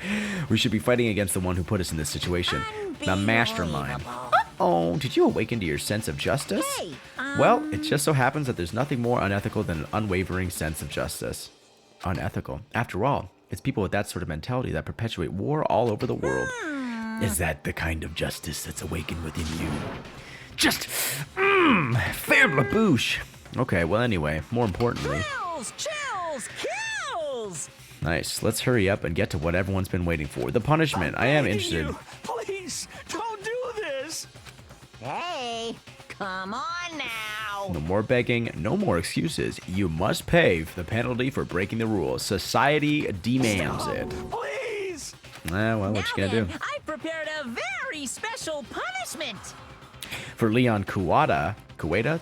We should be fighting against the one who put us in this situation. The mastermind. Uh-oh, did you awaken to your sense of justice? Hey, Well, it just so happens that there's nothing more unethical than an unwavering sense of justice. Unethical. After all, it's people with that sort of mentality that perpetuate war all over the world. Is that the kind of justice that's awakened within you? Just, fair labouche. Okay, well anyway, more importantly. Chills, kills! Nice, let's hurry up and get to what everyone's been waiting for. The punishment. I am interested. Please, don't do this! Hey, come on now! No more begging, no more excuses. You must pay the penalty for breaking the rules. Society demands it. Please! Well, what you gonna do? I prepared a very special punishment! For Leon Kuwata,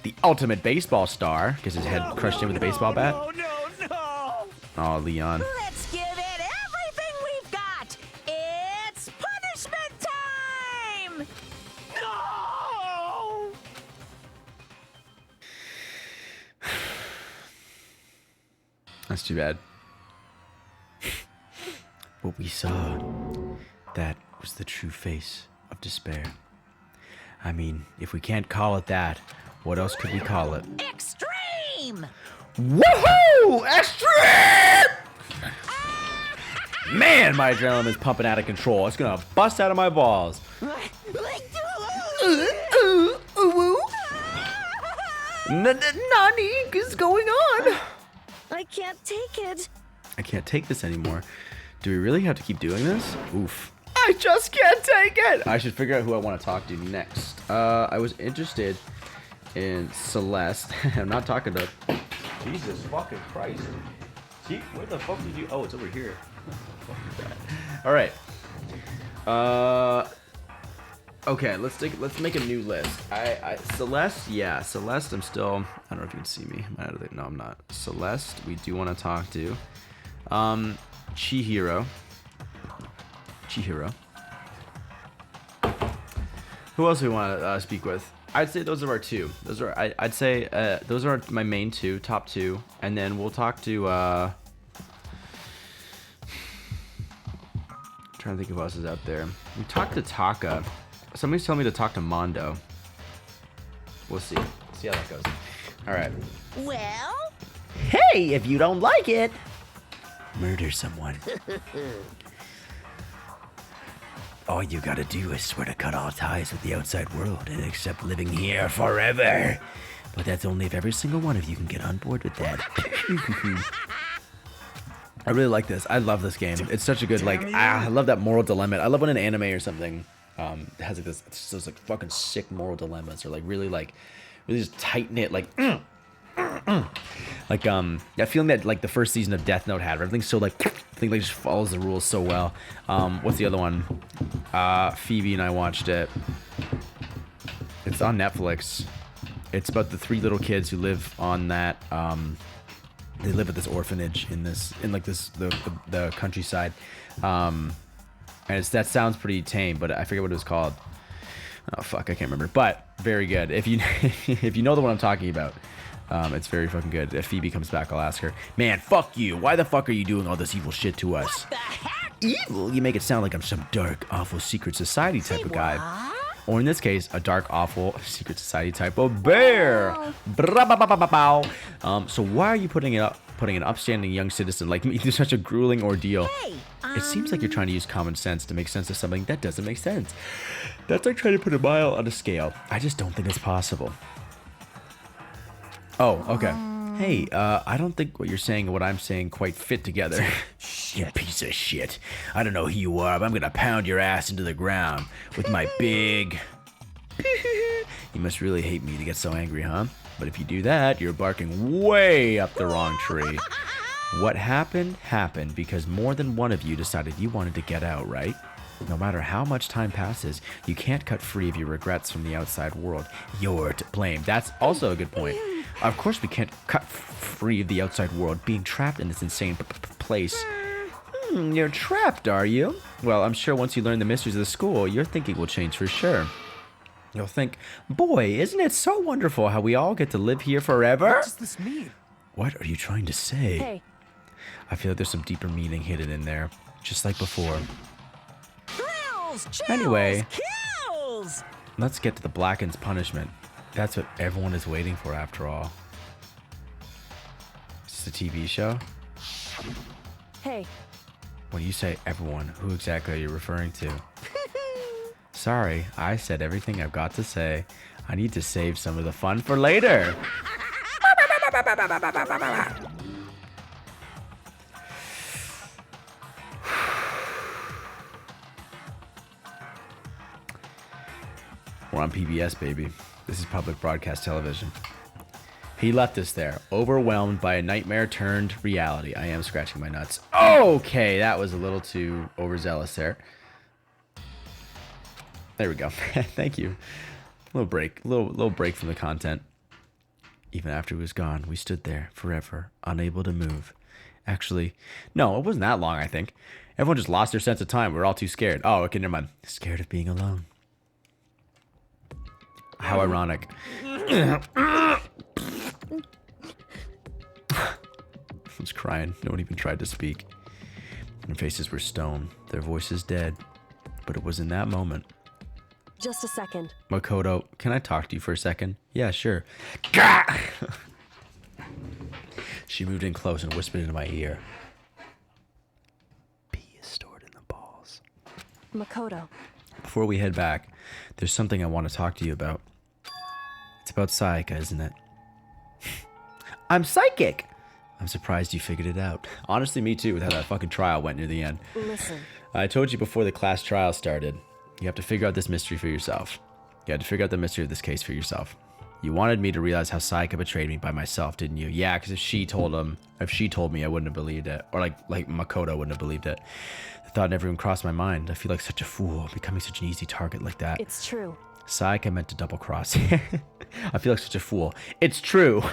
the ultimate baseball star, because his head crushed in with a baseball bat. No! Oh, Leon. Let's give it everything we've got! It's punishment time! No! That's too bad. What we saw, that was the true face of despair. I mean, if we can't call it that, what else could we call it? Extreme! Woohoo! Extreme! Man, my adrenaline is pumping out of control. It's gonna bust out of my balls. Nani is going on? I can't take it. I can't take this anymore. Do we really have to keep doing this? Oof. I just can't take it! I should figure out who I want to talk to next. I was interested in Celeste. I'm not talking to... Jesus fucking Christ. See, where the fuck did you... Oh, it's over here. What the fuck is that? Alright. Okay, let's make a new list. Celeste, yeah. Celeste, I'm still... I don't know if you can see me. No, I'm not. Celeste, we do want to talk to. Chihiro. Who else do we want to speak with? I'd say those are our two. I'd say those are my main two, top two, and then we'll talk to. I'm trying to think of who else is out there. We talked to Taka. Somebody's telling me to talk to Mondo. We'll see. See how that goes. All right. Well? Hey, if you don't like it, murder someone. All you gotta do is swear to cut all ties with the outside world and accept living here forever. But that's only if every single one of you can get on board with that. I really like this. I love this game. It's such a good, like, I love that moral dilemma. I love when an anime or something has like this, it's just like fucking sick moral dilemmas, or like really just tight knit, like, like that feeling that like the first season of Death Note had. Where everything's so like, I think like just follows the rules so well. What's the other one? Phoebe and I watched it. It's on Netflix. It's about the 3 little kids who live on that. They live at this orphanage in the countryside, and that sounds pretty tame, but I forget what it was called. Oh fuck, I can't remember. But very good. If you if you know the one I'm talking about, it's very fucking good. If Phoebe comes back, I'll ask her. Man, fuck you. Why the fuck are you doing all this evil shit to us? What the heck? Evil? You make it sound like I'm some dark, awful secret society type of guy. Or in this case, a dark, awful secret society type of bear. So why are you putting an upstanding young citizen like me through such a grueling ordeal? Hey, It seems like you're trying to use common sense to make sense of something that doesn't make sense. That's like trying to put a mile on a scale. I just don't think it's possible. Oh, okay. Hey, I don't think what you're saying and what I'm saying quite fit together. You piece of shit. I don't know who you are, but I'm gonna pound your ass into the ground with my big... You must really hate me to get so angry, huh? But if you do that, you're barking way up the wrong tree. What happened, happened because more than one of you decided you wanted to get out, right? No matter how much time passes, you can't cut free of your regrets from the outside world. You're to blame. That's also a good point. Of course we can't cut free of the outside world, being trapped in this insane place. You're trapped, are you? Well, I'm sure once you learn the mysteries of the school, your thinking will change for sure. You'll think, boy, isn't it so wonderful how we all get to live here forever? What does this mean? What are you trying to say? Hey. I feel like there's some deeper meaning hidden in there, just like before. Thrills, chills, Anyway, kills. let's get to the Blackened's punishment. That's what everyone is waiting for after all. Is this a TV show? Hey. When you say everyone, who exactly are you referring to? Sorry, I said everything I've got to say. I need to save some of the fun for later. We're on PBS, baby. This is public broadcast television. He left us there, overwhelmed by a nightmare turned reality. I am scratching my nuts. Okay, that was a little too overzealous there. There we go. Thank you. Little break, little break from the content. Even after he was gone, we stood there forever, unable to move. Actually, no, it wasn't that long, I think. Everyone just lost their sense of time. We were all too scared. Oh, okay, never mind. Scared of being alone. How ironic. I was crying. No one even tried to speak. Their faces were stone, their voices dead. But it was in that moment. Just a second. Makoto, can I talk to you for a second? Yeah, sure. She moved in close and whispered into my ear. Pee is stored in the balls. Makoto. Before we head back, there's something I want to talk to you about. It's about Sayaka, isn't it? I'm psychic! I'm surprised you figured it out. Honestly, me too, with how that fucking trial went near the end. Listen. I told you before the class trial started. You have to figure out this mystery for yourself. You had to figure out the mystery of this case for yourself. You wanted me to realize how Sayaka betrayed me by myself, didn't you? Yeah, because if she told me, I wouldn't have believed it. Or like Makoto wouldn't have believed it. The thought never even crossed my mind. I feel like such a fool, becoming such an easy target like that. It's true. Sayaka meant to double cross. I feel like such a fool. It's true.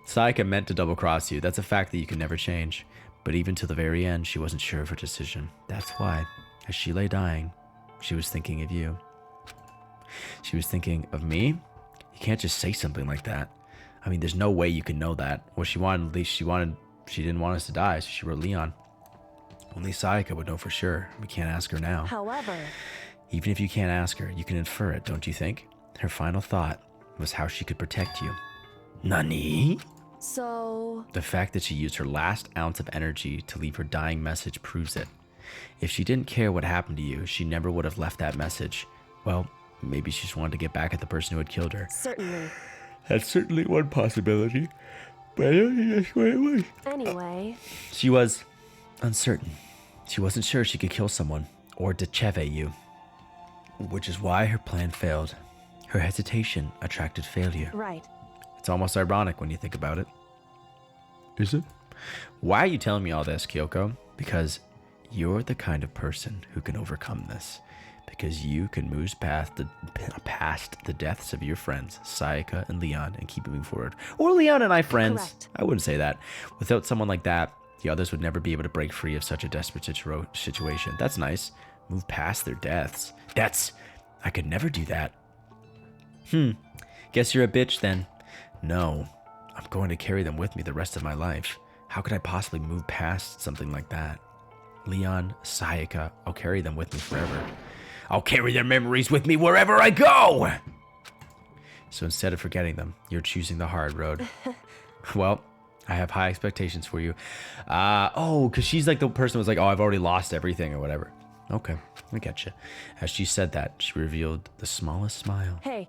Sayaka meant to double cross you. That's a fact that you can never change. But even to the very end, she wasn't sure of her decision. That's why, as she lay dying, she was thinking of you. She was thinking of me? You can't just say something like that. I mean, there's no way you can know that. What she wanted, at least she didn't want us to die, so she wrote Leon. Only Sayaka would know for sure. We can't ask her now. However, even if you can't ask her, you can infer it, don't you think? Her final thought was how she could protect you. Nani? So... The fact that she used her last ounce of energy to leave her dying message proves it. If she didn't care what happened to you, she never would have left that message. Well, maybe she just wanted to get back at the person who had killed her. Certainly. That's certainly one possibility. Anyway, She was uncertain. She wasn't sure she could kill someone or decheve you, which is why her plan failed. Her hesitation attracted failure. right. It's almost ironic when you think about it. Is it? Why are you telling me all this, Kyoko? Because you're the kind of person who can overcome this. Because you can move past the deaths of your friends, Sayaka and Leon, and keep moving forward. Or Leon and I friends. Correct. I wouldn't say that. Without someone like that, the others would never be able to break free of such a desperate situation. That's nice. Move past their deaths. I could never do that. Guess you're a bitch then. No, I'm going to carry them with me the rest of my life. How could I possibly move past something like that? Leon, Sayaka, I'll carry them with me forever. I'll carry their memories with me wherever I go! So instead of forgetting them, you're choosing the hard road. Well, I have high expectations for you. Because she's like the person who was like, oh, I've already lost everything or whatever. Okay, I get you. As she said that, she revealed the smallest smile. Hey,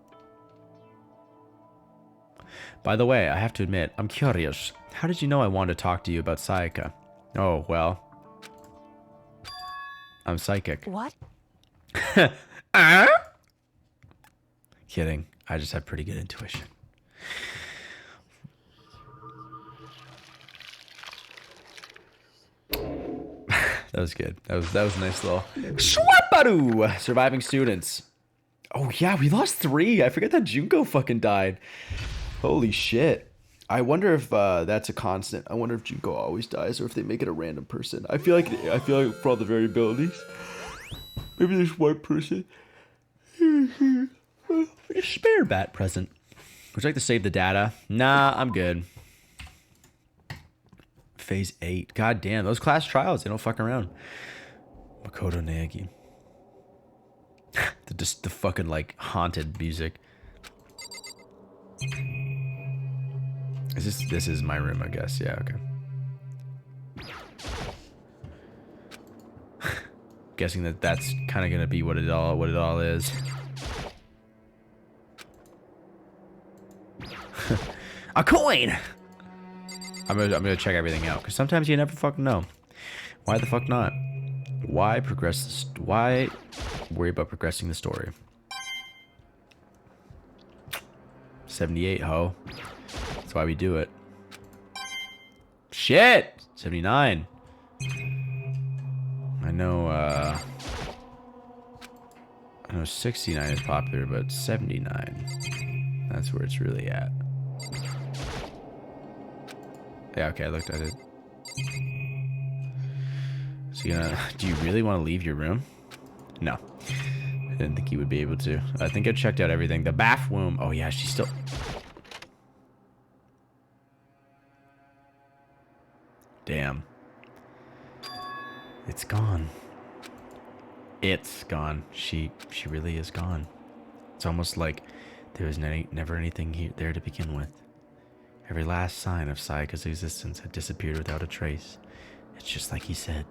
By the way, I have to admit, I'm curious. How did you know I wanted to talk to you about Sayaka? Oh, well. I'm psychic. what? Kidding. I just have pretty good intuition. That was good. That was a nice little Swaparoo! Surviving students. Oh yeah, we lost 3. I forget that Junko fucking died. Holy shit. I wonder if that's a constant. I wonder if Junko always dies or if they make it a random person. I feel like for all the variabilities, maybe there's one person. Spare bat present. Would you like to save the data? Nah, I'm good. Phase 8. God damn, those class trials, they don't fuck around. Makoto Naegi. the fucking like haunted music. This is my room, I guess. Yeah, okay. Guessing that's kind of gonna be what it all is. A coin. I'm gonna check everything out because sometimes you never fucking know. Why the fuck not? Why worry about progressing the story? 78, ho. That's why we do it. Shit! 79. I know 69 is popular, but 79. That's where it's really at. Yeah, okay, I looked at it. So do you really want to leave your room? No. I didn't think you would be able to. I think I checked out everything. The bathroom. Oh yeah, she's still... Damn. It's gone. It's gone. She really is gone. It's almost like there was never anything there to begin with. Every last sign of Sayaka's existence had disappeared without a trace. It's just like he said.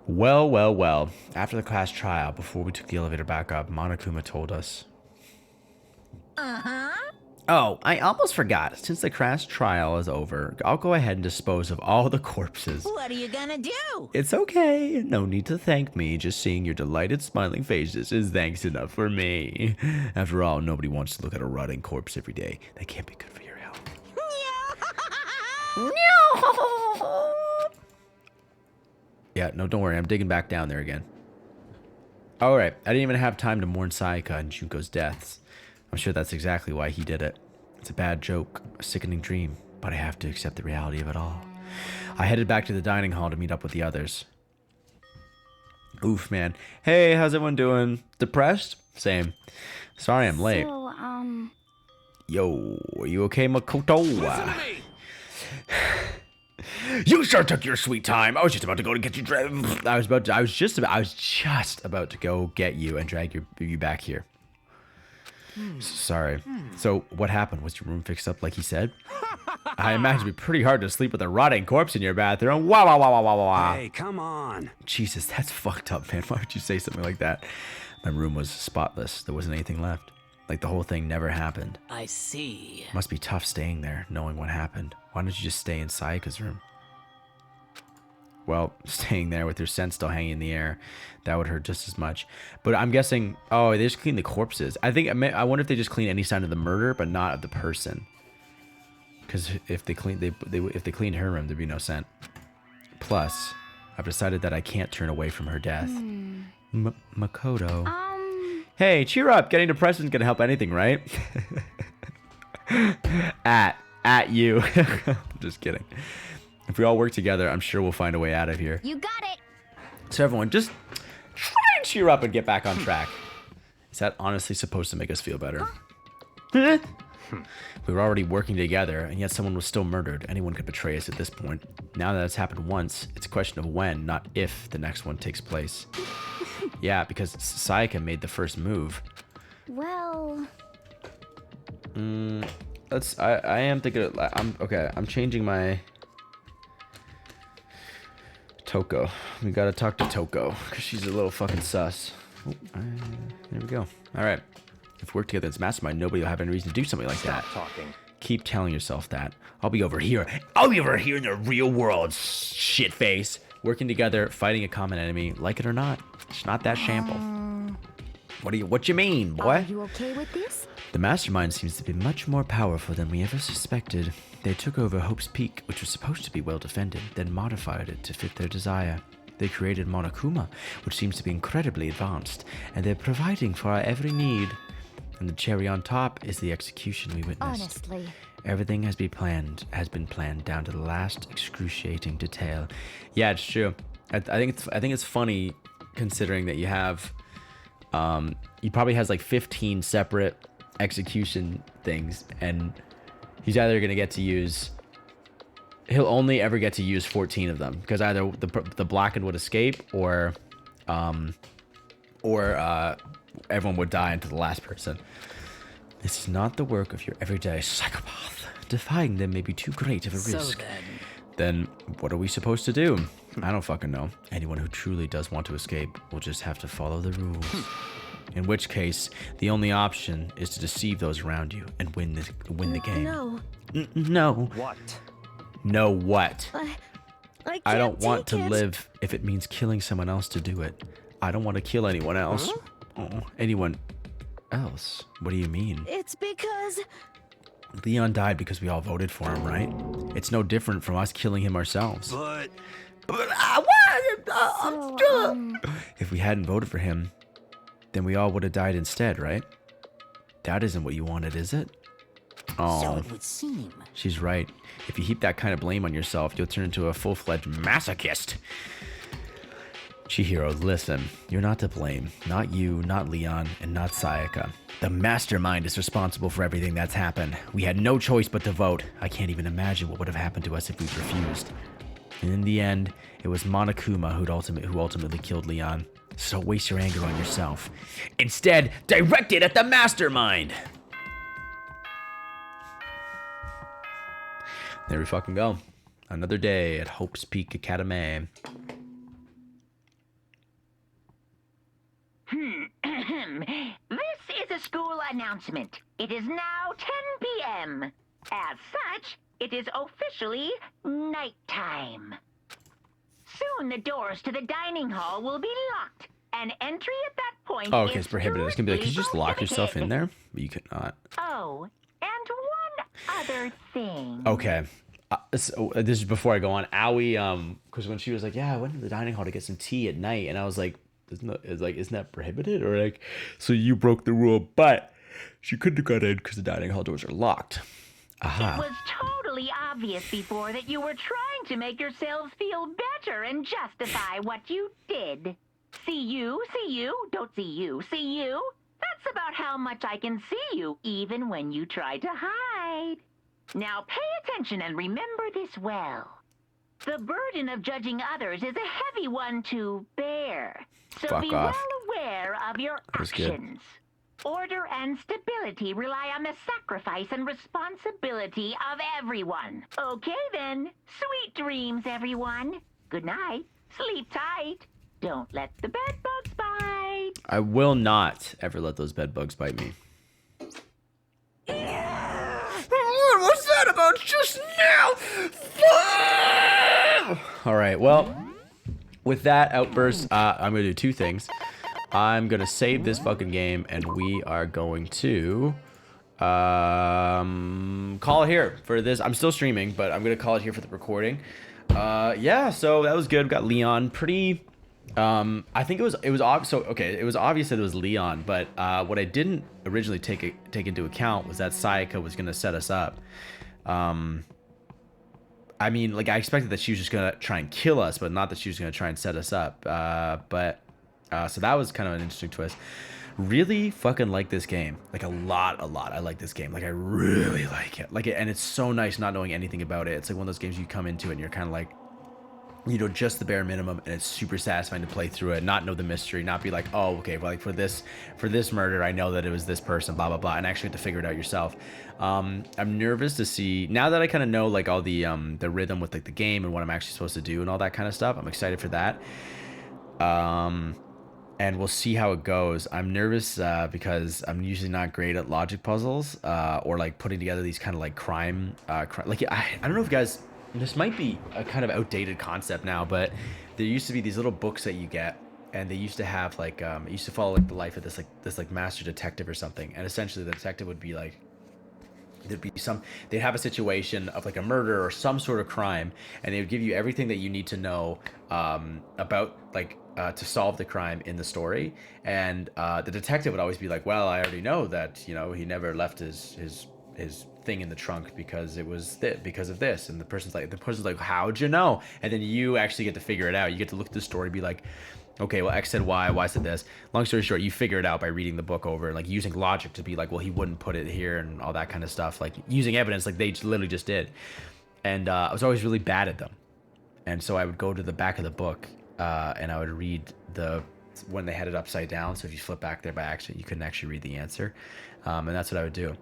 Well. After the class trial, before we took the elevator back up, Monokuma told us. Uh-huh. Oh, I almost forgot. Since the class trial is over, I'll go ahead and dispose of all the corpses. What are you gonna do? It's okay. No need to thank me. Just seeing your delighted smiling faces is thanks enough for me. After all, nobody wants to look at a rotting corpse every day. That can't be good for your health. No. Yeah, no, don't worry. I'm digging back down there again. All right. I didn't even have time to mourn Sayaka and Junko's deaths. I'm sure that's exactly why he did it. It's a bad joke, a sickening dream, but I have to accept the reality of it all. I headed back to the dining hall to meet up with the others. Oof, man. Hey, how's everyone doing? Depressed? Same. Sorry I'm late. So, Yo, are you okay, Makoto? Listen to me. You sure took your sweet time. I was just about to go to get you dragged. I was just about to go get you and drag you back here. Sorry. So what happened? Was your room fixed up like he said? I imagine it'd be pretty hard to sleep with a rotting corpse in your bathroom. Wow. Hey, come on. Jesus, that's fucked up, man. Why would you say something like that? My room was spotless. There wasn't anything left. Like the whole thing never happened. I see. Must be tough staying there, knowing what happened. Why don't you just stay in Sayaka's room? Well, staying there with your scent still hanging in the air, that would hurt just as much. But I'm guessing, oh, they just clean the corpses. I wonder if they just clean any sign of the murder, but not of the person. Because if they cleaned her room, there'd be no scent. Plus, I've decided that I can't turn away from her death. Makoto. Hey, cheer up. Getting depressed isn't gonna help anything, right? at you. Just kidding. If we all work together, I'm sure we'll find a way out of here. You got it. So everyone, just try and cheer up and get back on track. Is that honestly supposed to make us feel better? We were already working together, and yet someone was still murdered. Anyone could betray us at this point. Now that it's happened once, it's a question of when, not if, the next one takes place. Yeah, because Sayaka made the first move. Well... I am thinking... I'm changing my... Toko. We gotta talk to Toko, because she's a little fucking sus. There we go. Alright. If we work together as mastermind, nobody will have any reason to do something like that. Talking. Keep telling yourself that. I'll be over here. I'll be over here in the real world, shitface. Working together, fighting a common enemy, like it or not. It's not that shameful. What you mean, boy? Are you okay with this? The mastermind seems to be much more powerful than we ever suspected. They took over Hope's Peak, which was supposed to be well defended, then modified it to fit their desire. They created Monokuma, which seems to be incredibly advanced, and they're providing for our every need. And the cherry on top is the execution we witnessed. Honestly. Everything has been planned down to the last excruciating detail. Yeah, it's true. I think it's funny considering that you have he probably has like 15 separate execution things, and he's either gonna get to use he'll only ever get to use 14 of them, because either the blackened would escape or everyone would die until the last person. This is not the work of your everyday psychopath. Defying them may be too great of a risk. So then what are we supposed to do? I don't fucking know. Anyone who truly does want to escape will just have to follow the rules. In which case, the only option is to deceive those around you and win the game. No. No. What? No what? I don't want to it. live if it means killing someone else to do it. I don't want to kill anyone else. Anyone else? What do you mean? It's because... Leon died because we all voted for him, right? It's no different from us killing him ourselves. But If we hadn't voted for him, then we all would have died instead, right? That isn't what you wanted, is it? Oh, So it would seem. she's right. If you heap that kind of blame on yourself, you'll turn into a full-fledged masochist. Chihiro, listen. You're not to blame. Not you, not Leon, and not Sayaka. The mastermind is responsible for everything that's happened. We had no choice but to vote. I can't even imagine what would have happened to us if we'd refused. And in the end, it was Monokuma who ultimately killed Leon. So don't waste your anger on yourself. Instead, direct it at the mastermind! There we fucking go. Another day at Hope's Peak Academy. This is a school announcement. It is now 10 p.m. As such, it is officially nighttime. Soon the doors to the dining hall will be locked, and entry at that point Oh, okay, is it's prohibited. It's gonna be like, could you just lock yourself in there? But you could not. Oh, and one other thing. Okay. So, this is before I go on. Aoi, because when she was like, yeah, I went to the dining hall to get some tea at night, and I was like, isn't that prohibited? Or like, so you broke the rule, but she couldn't have got in because the dining hall doors are locked. Aha. It was totally obvious before that you were trying to make yourselves feel better and justify what you did. See you, don't see you, see you. That's about how much I can see you, even when you try to hide. Now pay attention and remember this well. The burden of judging others is a heavy one to bear. So Fuck be off. well aware of your was good. actions. Order and stability rely on the sacrifice and responsibility of everyone. Okay then. Sweet dreams, everyone. Good night. Sleep tight. Don't let the bed bugs bite. I will not ever let those bed bugs bite me. All right, well, with that outburst, I'm gonna do two things. I'm gonna save this fucking game, and we are going to call it here for this. I'm still streaming, but I'm gonna call it here for the recording. Yeah, so that was good. We got Leon. Pretty. I think it was obvious. So okay, it was obvious that it was Leon, but what I didn't originally take into account was that Sayaka was gonna set us up. I mean, like, I expected that she was just gonna try and kill us, but not that she was gonna try and set us up. So that was kind of an interesting twist. Really fucking like this game, like a lot. I like this game, like I really like it, and it's so nice not knowing anything about it. It's like one of those games you come into and you're kind of like, you know, just the bare minimum, and it's super satisfying to play through it, not know the mystery, not be like, oh, okay, well, like for this murder, I know that it was this person, blah blah blah, and actually have to figure it out yourself. I'm nervous to see, now that I kind of know like all the rhythm with like the game and what I'm actually supposed to do and all that kind of stuff. I'm excited for that. And we'll see how it goes. I'm nervous because I'm usually not great at logic puzzles or like putting together these kind of like crime. Like I don't know if you guys, this might be a kind of outdated concept now, but there used to be these little books that you get, and they used to have like it used to follow like the life of this master detective or something, and essentially the detective would be like, they'd have a situation of like a murder or some sort of crime, and they would give you everything that you need to know about like to solve the crime in the story. And the detective would always be like, well, I already know that, you know, he never left his thing in the trunk because it was because of this. And the person's like, how'd you know? And then you actually get to figure it out. You get to look at the story, be like, okay, well, X said Y said this. Long story short, you figure it out by reading the book over and like using logic to be like, well, he wouldn't put it here and all that kind of stuff. Like using evidence like they literally just did. And I was always really bad at them. And so I would go to the back of the book and I would read when they had it upside down. So if you flip back there by accident, you couldn't actually read the answer. And that's what I would do.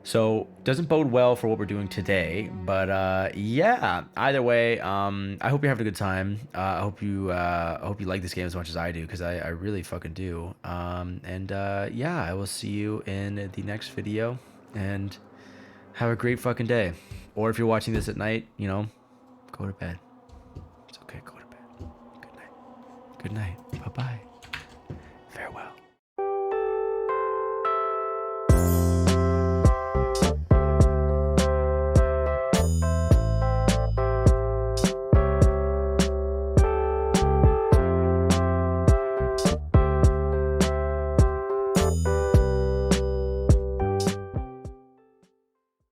So doesn't bode well for what we're doing today, but yeah, either way, I hope you're having a good time. I hope you like this game as much as I do, because I really fucking do. Yeah, I will see you in the next video, and have a great fucking day. Or if you're watching this at night, you know, go to bed. It's okay, go to bed. Good night. Good night. Bye-bye.